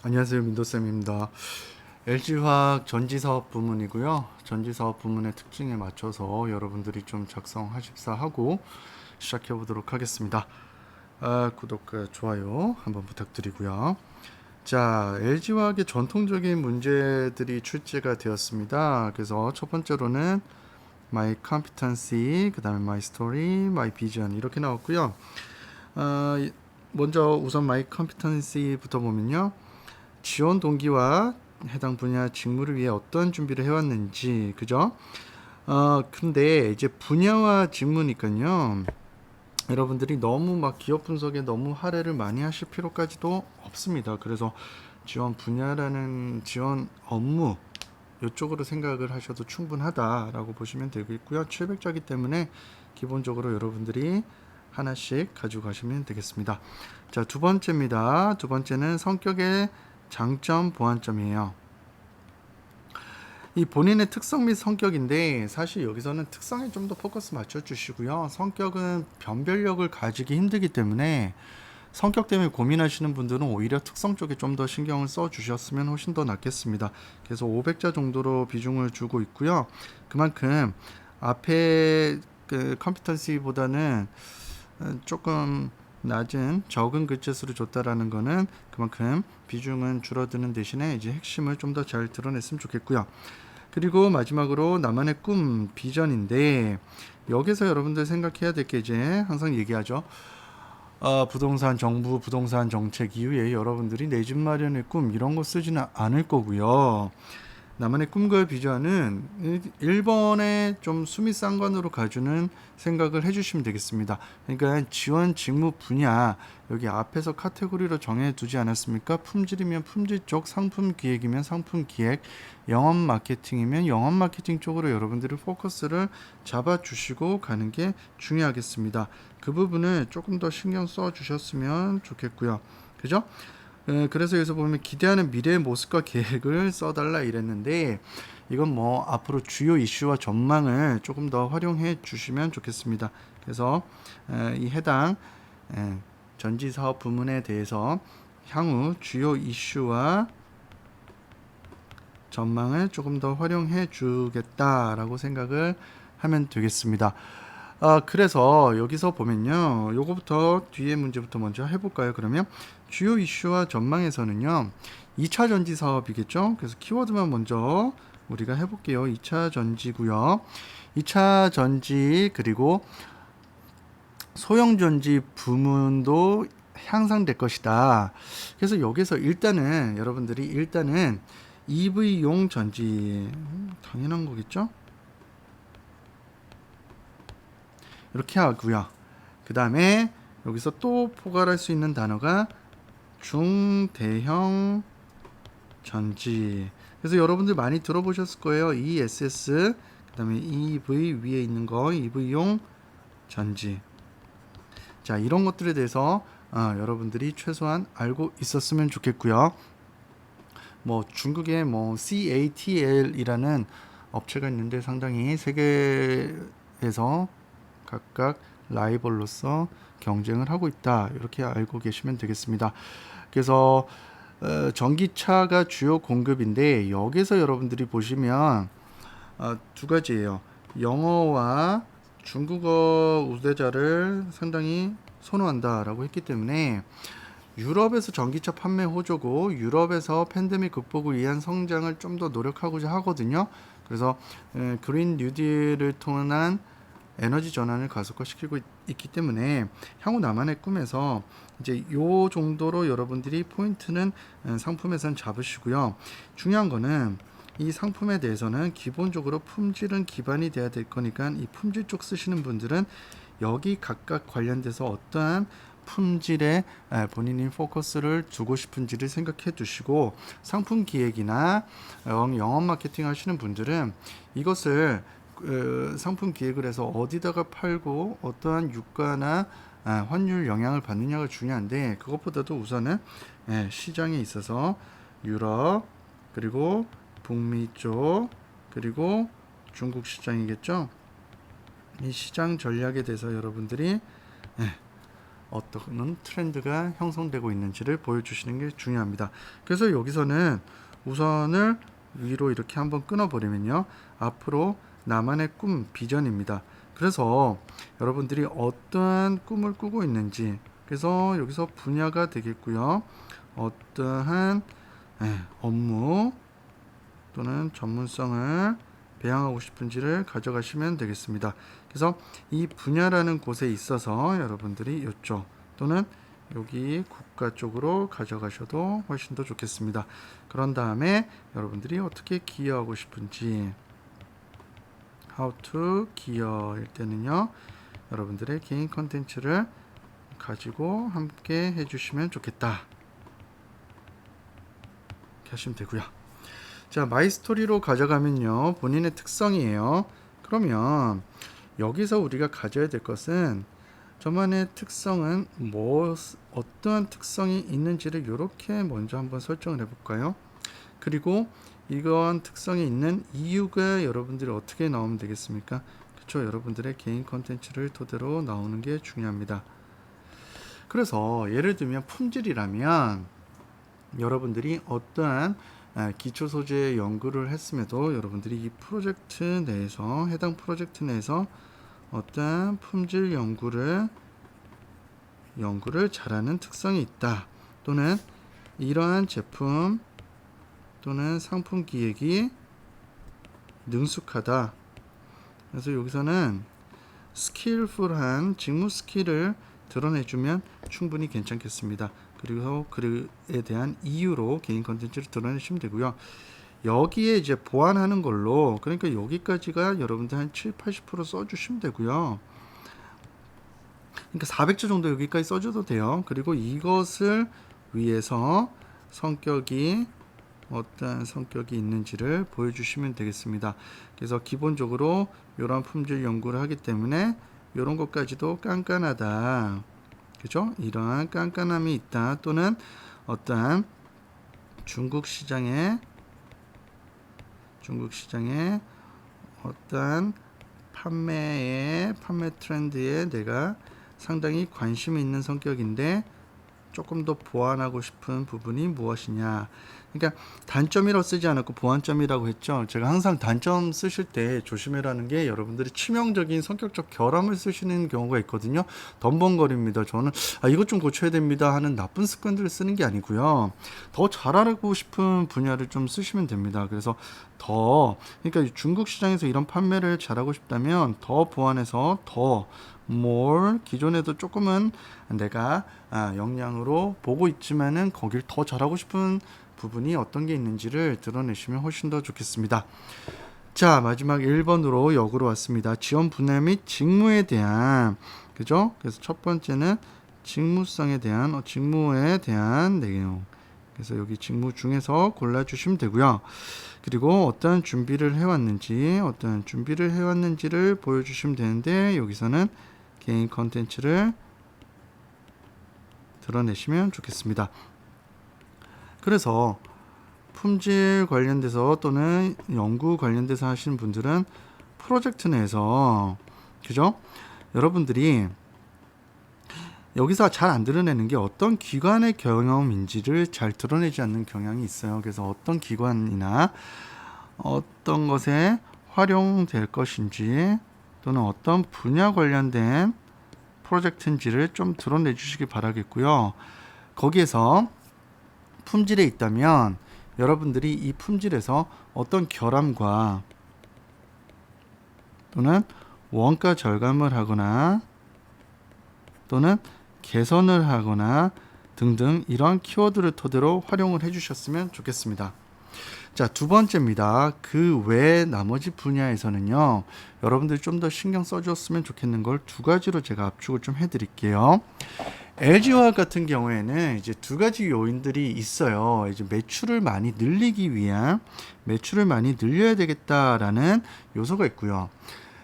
안녕하세요. 민도쌤입니다. LG화학 전지사업 부문이고요. 전지사업 부문의 특징에 맞춰서 여러분들이 좀 작성하십사 하고 시작해 보도록 하겠습니다. 구독과 좋아요 한번 부탁드리고요. 자, LG화학의 전통적인 문제들이 출제가 되었습니다. 그래서 첫 번째로는 My Competency, 그 다음에 My Story, My Vision 이렇게 나왔고요. 먼저 우선 My Competency부터 보면요. 지원 동기와 해당 분야 직무를 위해 어떤 준비를 해왔는지, 그죠? 근데 이제 분야와 직무니까요. 여러분들이 너무 막 기업 분석에 너무 할애를 많이 하실 필요까지도 없습니다. 그래서 지원 분야라는 지원 업무 이쪽으로 생각을 하셔도 충분하다라고 보시면 되겠고요. 700자기 때문에 기본적으로 여러분들이 하나씩 가지고 가시면 되겠습니다. 자, 두 번째입니다. 두 번째는 성격의 장점, 보완점이에요. 이 본인의 특성 및 성격인데 사실 여기서는 특성에 좀 더 포커스 맞춰주시고요. 성격은 변별력을 가지기 힘들기 때문에 성격 때문에 고민하시는 분들은 오히려 특성 쪽에 좀 더 신경을 써 주셨으면 훨씬 더 낫겠습니다. 그래서 500자 정도로 비중을 주고 있고요. 그만큼 앞에 그 컴피턴시보다는 조금 낮은 적은 글짓수를 줬다라는 거는 그만큼 비중은 줄어드는 대신에 이제 핵심을 좀 더 잘 드러냈으면 좋겠고요. 그리고 마지막으로 나만의 꿈, 비전인데 여기서 여러분들 생각해야 될 게 이제 항상 얘기하죠. 부동산 정부 부동산 정책 이후에 여러분들이 내 집 마련의 꿈 이런 거 쓰지는 않을 거고요. 나만의 꿈과 비전은 1번에 좀 수미상관으로 가주는 생각을 해주시면 되겠습니다. 그러니까 지원 직무 분야 여기 앞에서 카테고리로 정해두지 않았습니까? 품질이면 품질 쪽, 상품 기획이면 상품 기획, 영업 마케팅이면 영업 마케팅 쪽으로 여러분들이 포커스를 잡아주시고 가는 게 중요하겠습니다. 그 부분을 조금 더 신경 써주셨으면 좋겠고요. 그죠? 그래서 여기서 보면 기대하는 미래의 모습과 계획을 써달라 이랬는데 이건 뭐 앞으로 주요 이슈와 전망을 조금 더 활용해 주시면 좋겠습니다. 그래서 이 해당 전지사업 부문에 대해서 향후 주요 이슈와 전망을 조금 더 활용해 주겠다라고 생각을 하면 되겠습니다. 그래서 여기서 보면요. 요거부터 뒤에 문제부터 먼저 해볼까요? 그러면 주요 이슈와 전망에서는요. 2차 전지 사업이겠죠? 그래서 키워드만 먼저 우리가 해볼게요. 2차 전지고요. 2차 전지 그리고 소형 전지 부문도 향상될 것이다. 그래서 여기서 일단은 여러분들이 일단은 EV용 전지 당연한 거겠죠? 이렇게 하고요. 그 다음에 여기서 또 포괄할 수 있는 단어가 중대형 전지. 그래서 여러분들 많이 들어보셨을 거예요. ESS, 그 다음에 EV 위에 있는 거 EV용 전지. 자, 이런 것들에 대해서 여러분들이 최소한 알고 있었으면 좋겠고요. 뭐 중국의 뭐 CATL이라는 업체가 있는데 상당히 세계에서 각각 라이벌로서 경쟁을 하고 있다. 이렇게 알고 계시면 되겠습니다. 그래서 전기차가 주요 공급인데 여기서 여러분들이 보시면 두 가지예요. 영어와 중국어 우대자를 상당히 선호한다라고 했기 때문에 유럽에서 전기차 판매 호조고 유럽에서 팬데믹 극복을 위한 성장을 좀 더 노력하고자 하거든요. 그래서 그린 뉴딜을 통한 에너지 전환을 가속화시키고 있기 때문에 향후 나만의 꿈에서 이제 요 정도로 여러분들이 포인트는 상품에선 잡으시고요. 중요한 거는 이 상품에 대해서는 기본적으로 품질은 기반이 돼야 될 거니까 이 품질 쪽 쓰시는 분들은 여기 각각 관련돼서 어떠한 품질에 본인이 포커스를 두고 싶은지를 생각해 두시고 상품 기획이나 영업 마케팅 하시는 분들은 이것을 상품 기획을 해서 어디다가 팔고 어떠한 유가나 환율 영향을 받느냐가 중요한데 그것보다도 우선은 시장에 있어서 유럽 그리고 북미 쪽 그리고 중국 시장이겠죠. 이 시장 전략에 대해서 여러분들이 어떤 트렌드가 형성되고 있는지를 보여주시는 게 중요합니다. 그래서 여기서는 우선을 위로 이렇게 한번 끊어버리면요, 앞으로 나만의 꿈, 비전입니다. 그래서 여러분들이 어떠한 꿈을 꾸고 있는지, 그래서 여기서 분야가 되겠고요, 어떠한 업무 또는 전문성을 배양하고 싶은지를 가져가시면 되겠습니다. 그래서 이 분야라는 곳에 있어서 여러분들이 이쪽 또는 여기 국가 쪽으로 가져가셔도 훨씬 더 좋겠습니다. 그런 다음에 여러분들이 어떻게 기여하고 싶은지, how to 기여일 때는요, 여러분들의 개인 컨텐츠를 가지고 함께 해주시면 좋겠다, 이렇게 하시면 되고요. 자, 마이스토리로 가져가면요, 본인의 특성이에요. 그러면 여기서 우리가 가져야 될 것은 저만의 특성은 어떠한 특성이 있는지를 이렇게 먼저 한번 설정을 해볼까요? 그리고 이러한 특성이 있는 이유가 여러분들이 어떻게 나오면 되겠습니까? 그렇죠. 여러분들의 개인 컨텐츠를 토대로 나오는 게 중요합니다. 그래서 예를 들면 품질이라면 여러분들이 어떠한 기초 소재 연구를 했음에도 여러분들이 이 프로젝트 내에서, 해당 프로젝트 내에서 어떠한 품질 연구를 잘하는 특성이 있다, 또는 이러한 제품 또는 상품 기획이 능숙하다. 그래서 여기서는 스킬풀한 직무 스킬을 드러내주면 충분히 괜찮겠습니다. 그리고 그에 대한 이유로 개인 컨텐츠를 드러내시면 되고요. 여기에 이제 보완하는 걸로, 그러니까 여기까지가 여러분들 한 70-80% 써주시면 되고요. 그러니까 400자 정도 여기까지 써줘도 돼요. 그리고 이것을 위해서 성격이 어떤 성격이 있는지를 보여주시면 되겠습니다. 그래서 기본적으로 이런 품질 연구를 하기 때문에 이런 것까지도 깐깐하다, 그죠? 이러한 깐깐함이 있다, 또는 어떠한 중국 시장에 어떠한 판매 트렌드에 내가 상당히 관심이 있는 성격인데 조금 더 보완하고 싶은 부분이 무엇이냐. 그러니까 단점이라고 쓰지 않았고 보완점이라고 했죠. 제가 항상 단점 쓰실 때 조심해라는 게, 여러분들이 치명적인 성격적 결함을 쓰시는 경우가 있거든요. 덤벙거립니다. 저는 이것 좀 고쳐야 됩니다 하는 나쁜 습관들을 쓰는 게 아니고요, 더 잘하고 싶은 분야를 좀 쓰시면 됩니다. 그래서 그러니까 중국 시장에서 이런 판매를 잘하고 싶다면 더 보완해서 더 기존에도 조금은 내가 역량으로 보고 있지만은 거길 더 잘하고 싶은 부분이 어떤 게 있는지를 드러내시면 훨씬 더 좋겠습니다. 자, 마지막 1번으로 역으로 왔습니다. 지원 분야 및 직무에 대한, 그죠? 그래서 첫 번째는 직무에 대한 내용. 그래서 여기 직무 중에서 골라주시면 되고요. 그리고 어떤 준비를 해왔는지를 보여주시면 되는데, 여기서는 개인 컨텐츠를 드러내시면 좋겠습니다. 그래서 품질 관련돼서 또는 연구 관련돼서 하시는 분들은 프로젝트 내에서, 그죠? 여러분들이 여기서 잘 안 드러내는 게 어떤 기관의 경험인지를 잘 드러내지 않는 경향이 있어요. 그래서 어떤 기관이나 어떤 것에 활용될 것인지, 또는 어떤 분야 관련된 프로젝트인지를 좀 드러내 주시기 바라겠고요. 거기에서 품질에 있다면 여러분들이 이 품질에서 어떤 결함과 또는 원가 절감을 하거나 또는 개선을 하거나 등등 이런 키워드를 토대로 활용을 해주셨으면 좋겠습니다. 자, 두 번째입니다. 그 외 나머지 분야에서는요, 여러분들이 좀 더 신경 써줬으면 좋겠는 걸 두 가지로 제가 압축을 좀 해드릴게요. LG화학 같은 경우에는 이제 두 가지 요인들이 있어요. 이제 매출을 많이 늘려야 되겠다라는 요소가 있고요.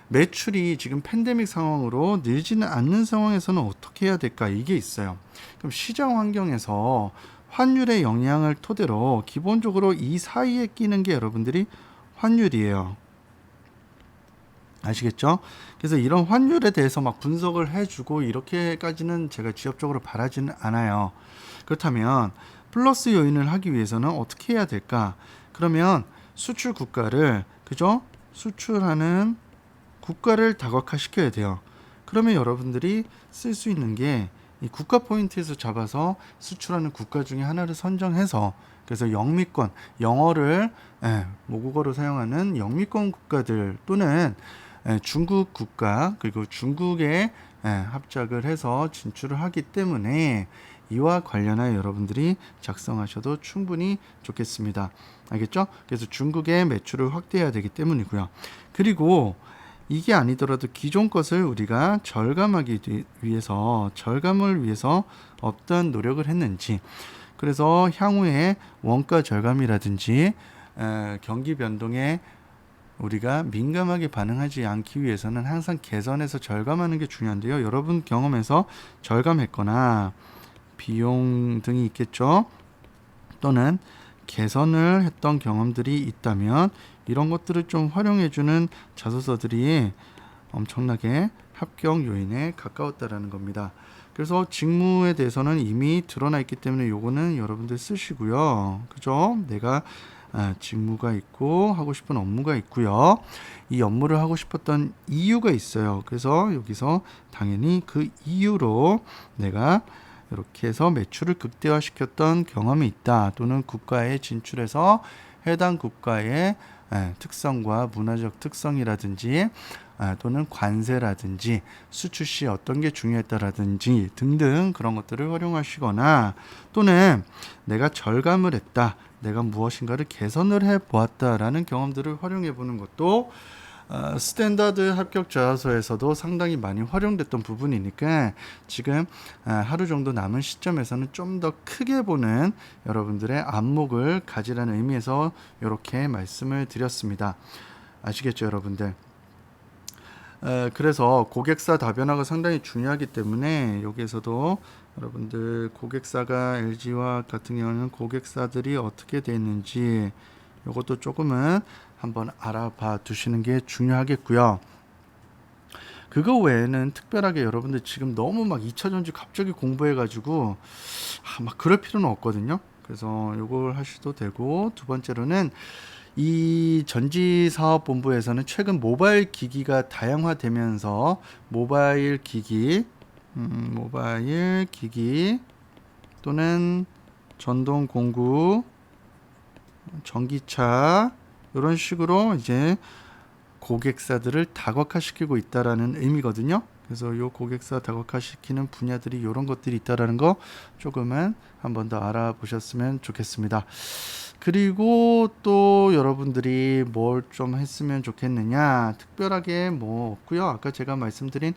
매출이 지금 팬데믹 상황으로 늘지는 않는 상황에서는 어떻게 해야 될까, 이게 있어요. 그럼 시장 환경에서 환율의 영향을 토대로 기본적으로 이 사이에 끼는 게 여러분들이 환율이에요. 아시겠죠? 그래서 이런 환율에 대해서 막 분석을 해주고 이렇게까지는 제가 지엽적으로 바라지는 않아요. 그렇다면 플러스 요인을 하기 위해서는 어떻게 해야 될까? 그러면 수출 국가를, 그죠? 수출하는 국가를 다각화시켜야 돼요. 그러면 여러분들이 쓸 수 있는 게 이 국가 포인트에서 잡아서 수출하는 국가 중에 하나를 선정해서, 그래서 영미권, 영어를 모국어로 사용하는 영미권 국가들 또는 중국 국가, 그리고 중국에 합작을 해서 진출을 하기 때문에 이와 관련하여 여러분들이 작성하셔도 충분히 좋겠습니다. 알겠죠? 그래서 중국의 매출을 확대해야 되기 때문이고요. 그리고 이게 아니더라도 기존 것을 우리가 절감을 위해서 어떤 노력을 했는지, 그래서 향후에 원가 절감이라든지 경기 변동에 우리가 민감하게 반응하지 않기 위해서는 항상 개선해서 절감하는 게 중요한데요. 여러분 경험에서 절감했거나 비용 등이 있겠죠. 또는 개선을 했던 경험들이 있다면 이런 것들을 좀 활용해주는 자소서들이 엄청나게 합격 요인에 가까웠다라는 겁니다. 그래서 직무에 대해서는 이미 드러나 있기 때문에 요거는 여러분들 쓰시고요. 그죠? 내가 직무가 있고 하고 싶은 업무가 있고요. 이 업무를 하고 싶었던 이유가 있어요. 그래서 여기서 당연히 그 이유로 내가 이렇게 해서 매출을 극대화시켰던 경험이 있다. 또는 국가에 진출해서 해당 국가의 특성과 문화적 특성이라든지 또는 관세라든지 수출 시 어떤 게 중요했다라든지 등등 그런 것들을 활용하시거나, 또는 내가 절감을 했다, 내가 무엇인가를 개선을 해보았다라는 경험들을 활용해 보는 것도 스탠다드 합격 자소서에서도 상당히 많이 활용됐던 부분이니까 지금 하루 정도 남은 시점에서는 좀 더 크게 보는 여러분들의 안목을 가지라는 의미에서 이렇게 말씀을 드렸습니다. 아시겠죠, 여러분들? 그래서 고객사 다변화가 상당히 중요하기 때문에 여기에서도 여러분들 고객사가 LG화학 같은 경우는 고객사들이 어떻게 되어 있는지 이것도 조금은 한번 알아봐 두시는 게 중요하겠고요. 그거 외에는 특별하게 여러분들 지금 너무 막 2차 전지 갑자기 공부해가지고 막 그럴 필요는 없거든요. 그래서 이걸 하셔도 되고, 두 번째로는 이 전지사업본부에서는 최근 모바일 기기가 다양화되면서 모바일 기기 또는 전동 공구, 전기차 이런 식으로 이제 고객사들을 다각화시키고 있다라는 의미거든요. 그래서 이 고객사 다각화시키는 분야들이 이런 것들이 있다라는 거 조금은 한 번 더 알아보셨으면 좋겠습니다. 그리고 또 여러분들이 뭘 좀 했으면 좋겠느냐, 특별하게 뭐 없고요. 아까 제가 말씀드린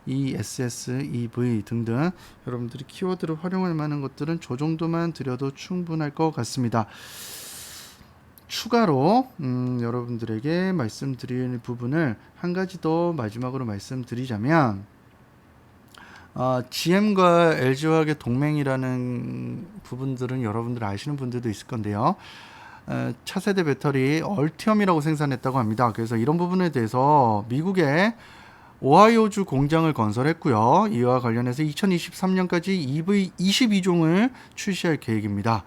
ESS, EV 등등 여러분들이 키워드를 활용할 만한 것들은 저 정도만 드려도 충분할 것 같습니다. 추가로 여러분들에게 말씀드릴 부분을 한 가지 더 마지막으로 말씀드리자면, GM과 LG화학의 동맹이라는 부분들은 여러분들 아시는 분들도 있을 건데요. 차세대 배터리 얼티엄이라고 생산했다고 합니다. 그래서 이런 부분에 대해서 미국의 오하이오주 공장을 건설했고요. 이와 관련해서 2023년까지 EV 22종을 출시할 계획입니다.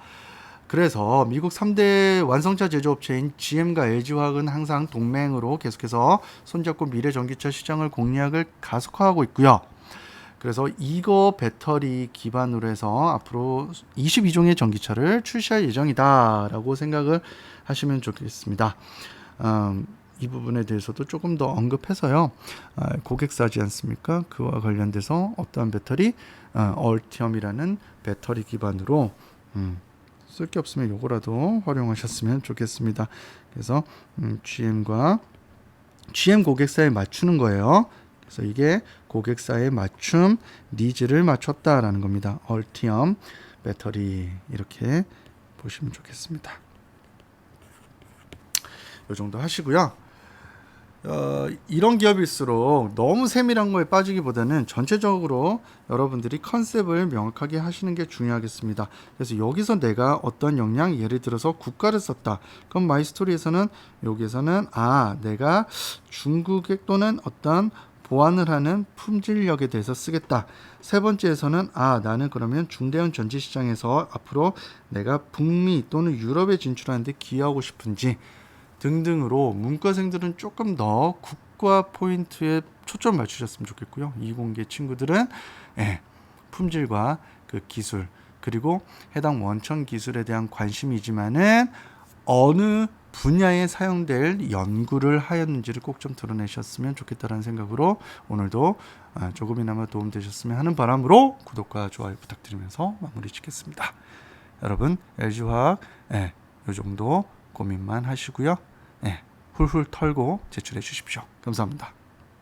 그래서 미국 3대 완성차 제조업체인 GM과 LG화학은 항상 동맹으로 계속해서 손잡고 미래 전기차 시장을 공략을 가속화하고 있고요. 그래서 이거 배터리 기반으로 해서 앞으로 22종의 전기차를 출시할 예정이다 라고 생각을 하시면 좋겠습니다. 이 부분에 대해서도 조금 더 언급해서요. 고객사지 않습니까? 그와 관련돼서 어떠한 배터리, 얼티엄이라는 배터리 기반으로 쓸 게 없으면 요거라도 활용하셨으면 좋겠습니다. 그래서 GM 고객사에 맞추는 거예요. 그래서 이게 고객사에 맞춤 니즈를 맞췄다라는 겁니다. 얼티엄 배터리 이렇게 보시면 좋겠습니다. 요 정도 하시고요. 이런 기업일수록 너무 세밀한 거에 빠지기보다는 전체적으로 여러분들이 컨셉을 명확하게 하시는 게 중요하겠습니다. 그래서 여기서 내가 어떤 역량, 예를 들어서 국가를 썼다. 그럼 마이스토리에서는 여기에서는 내가 중국에 또는 어떤 보완을 하는 품질력에 대해서 쓰겠다. 세 번째에서는 나는 그러면 중대형 전지시장에서 앞으로 내가 북미 또는 유럽에 진출하는데 기여하고 싶은지 등등으로 문과생들은 조금 더 국가 포인트에 초점 맞추셨으면 좋겠고요. 이공계 친구들은 품질과 그 기술 그리고 해당 원천 기술에 대한 관심이지만은 어느 분야에 사용될 연구를 하였는지를 꼭 좀 드러내셨으면 좋겠다라는 생각으로 오늘도 조금이나마 도움되셨으면 하는 바람으로 구독과 좋아요 부탁드리면서 마무리 짓겠습니다. 여러분 LG화학 이 정도 고민만 하시고요. 훌훌 털고 제출해 주십시오. 감사합니다.